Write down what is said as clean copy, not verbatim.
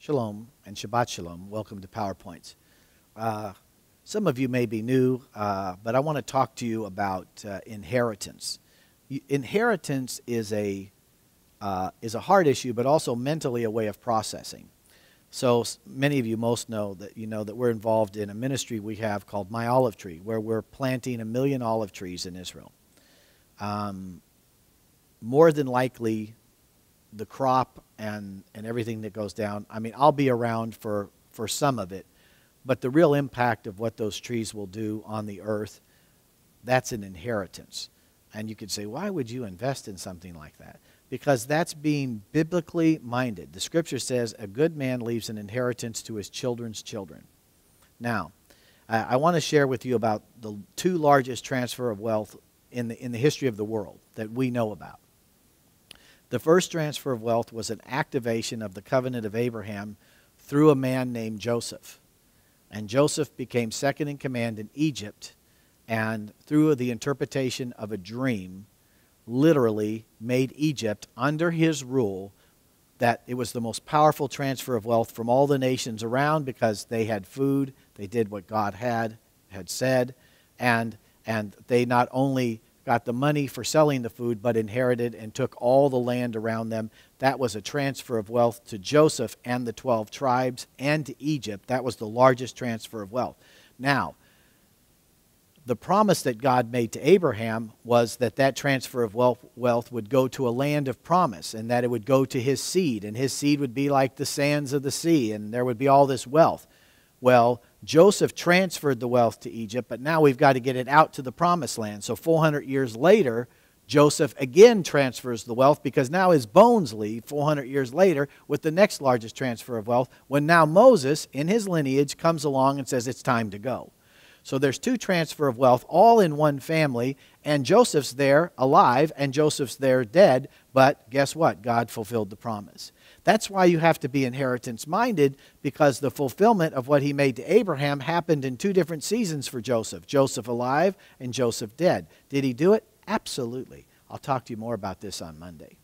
Shalom and Shabbat Shalom. Welcome to PowerPoints. Some of you may be new, but I want to talk to you about inheritance. Inheritance is a hard issue, but also mentally a way of processing. So many of you most know that we're involved in a ministry we have called My Olive Tree, where we're planting 1 million olive trees in Israel. More than likely, the crop and everything that goes down, I mean, I'll be around for some of it, but the real impact of what those trees will do on the earth, that's an inheritance. And you could say, why would you invest in something like that? Because that's being biblically minded. The scripture says a good man leaves an inheritance to his children's children. Now, I want to share with you about the two largest transfer of wealth in the history of the world that we know about. The first transfer of wealth was an activation of the covenant of Abraham through a man named Joseph. And Joseph became second in command in Egypt, and through the interpretation of a dream, literally made Egypt, under his rule, that it was the most powerful transfer of wealth from all the nations around because they had food, they did what God had said, and they not only got the money for selling the food, but inherited and took all the land around them. That was a transfer of wealth to Joseph and the 12 tribes and to Egypt. That was the largest transfer of wealth. Now, the promise that God made to Abraham was that that transfer of wealth would go to a land of promise, and that it would go to his seed, and his seed would be like the sands of the sea, and there would be all this wealth. Well, Joseph transferred the wealth to Egypt, but now we've got to get it out to the promised land. So 400 years later, Joseph again transfers the wealth because now his bones leave 400 years later with the next largest transfer of wealth, when now Moses, in his lineage, comes along and says it's time to go. So there's two transfer of wealth all in one family, and Joseph's there alive and Joseph's there dead, but guess what? God fulfilled the promise. That's why you have to be inheritance-minded, because the fulfillment of what he made to Abraham happened in two different seasons for Joseph. Joseph alive and Joseph dead. Did he do it? Absolutely. I'll talk to you more about this on Monday.